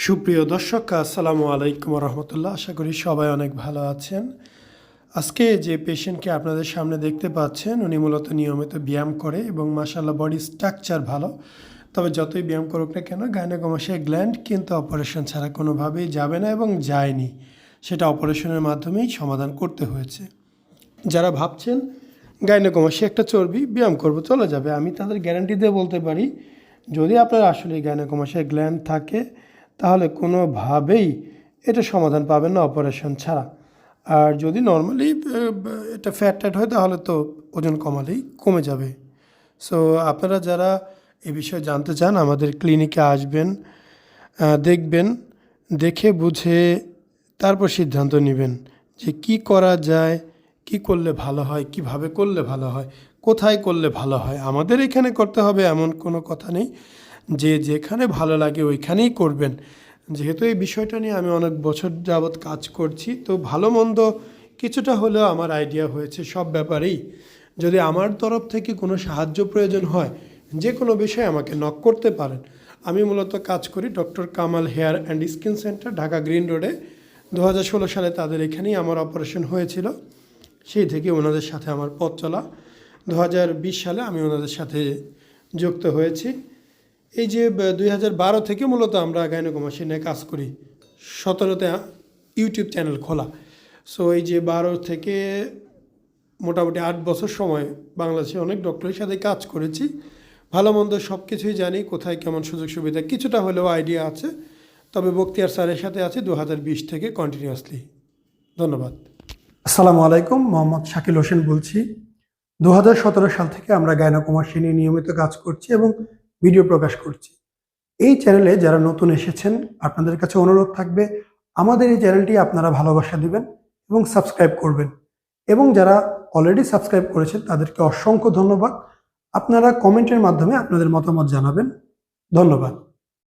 সুপ্রিয় দর্শক, আসসালামু আলাইকুম রহমতুল্লাহ। আশা করি সবাই অনেক ভালো আছেন। আজকে যে পেশেন্টকে আপনাদের সামনে দেখতে পাচ্ছেন, উনি মূলত নিয়মিত ব্যায়াম করে এবং মাশাআল্লাহ বডি স্ট্রাকচার ভালো। তবে যতই ব্যায়াম করুক না কেন, গাইনোকমাস্টিক গ্ল্যান্ড কিন্তু অপারেশন ছাড়া কোনোভাবেই যাবে না এবং যায়নি। সেটা অপারেশনের মাধ্যমেই সমাধান করতে হয়েছে। যারা ভাবছেন গাইনোকমাস্টিক একটা চর্বি, ব্যায়াম করবো চলে যাবে, আমি তাদের গ্যারান্টি দিয়ে বলতে পারি, যদি আপনার আসলে গাইনোকমাস্টিক গ্ল্যান্ড থাকে তাহলে কোনোভাবেই এটা সমাধান পাবেন না অপারেশন ছাড়া। আর যদি নর্মালি এটা ফ্যাট ট্যাট হয় তাহলে তো ওজন কমালেই কমে যাবে। সো আপনারা যারা এ বিষয়ে জানতে চান আমাদের ক্লিনিকে আসবেন, দেখবেন, দেখে বুঝে তারপর সিদ্ধান্ত নেবেন যে কি করা যায়, কি করলে ভালো হয়, কিভাবে করলে ভালো হয়, কোথায় করলে ভালো হয়। আমাদের এখানে করতে হবে এমন কোনো কথা নেই, যে যেখানে ভালো লাগে ওইখানেই করবেন। যেহেতু এই বিষয়টা নিয়ে আমি অনেক বছর যাবৎ কাজ করছি, তো ভালো মন্দ কিছুটা হলেও আমার আইডিয়া হয়েছে সব ব্যাপারেই। যদি আমার তরফ থেকে কোনো সাহায্য প্রয়োজন হয়, যে কোনো বিষয়ে আমাকে নক করতে পারেন। আমি মূলত কাজ করি doctor Kamal hair and skin centre, Dhaka green রোডে। 2016 সালে তাদের এখানেই আমার অপারেশন হয়েছিল, সেই থেকে ওনাদের সাথে আমার পথ চলা। 2020 সালে আমি ওনাদের সাথে যুক্ত হয়েছি। এই যে 2012 থেকে মূলত আমরা গাইনোকমাস্টি নিয়ে কাজ করি, 17তে ইউটিউব চ্যানেল খোলা। সো এই যে 12 থেকে মোটামুটি 8 বছর সময় বাংলাদেশে অনেক ডক্টরের সাথে কাজ করেছি। ভালো মন্দ সব কিছুই জানি, কোথায় কেমন সুযোগ সুবিধা কিছুটা হলেও আইডিয়া আছে। তবে বখতিয়ার স্যারের সাথে আছি 2020 থেকে কন্টিনিউয়াসলি। ধন্যবাদ। আসসালামু আলাইকুম, মোহাম্মদ শাকিল হোসেন বলছি। 2017 সাল থেকে আমরা গাইনোকমাস্টি নিয়ে নিয়মিত কাজ করছি এবং ভিডিও প্রকাশ করছি। এই চ্যানেলে যারা নতুন এসেছেন, আপনাদের কাছে অনুরোধ থাকবে আমাদের এই চ্যানেলটি আপনারা ভালোবাসা দিবেন এবং সাবস্ক্রাইব করবেন। এবং যারা অলরেডি সাবস্ক্রাইব করেছেন তাদেরকে অসংখ্য ধন্যবাদ। আপনারা কমেন্টের মাধ্যমে আপনাদের মতামত জানাবেন। ধন্যবাদ।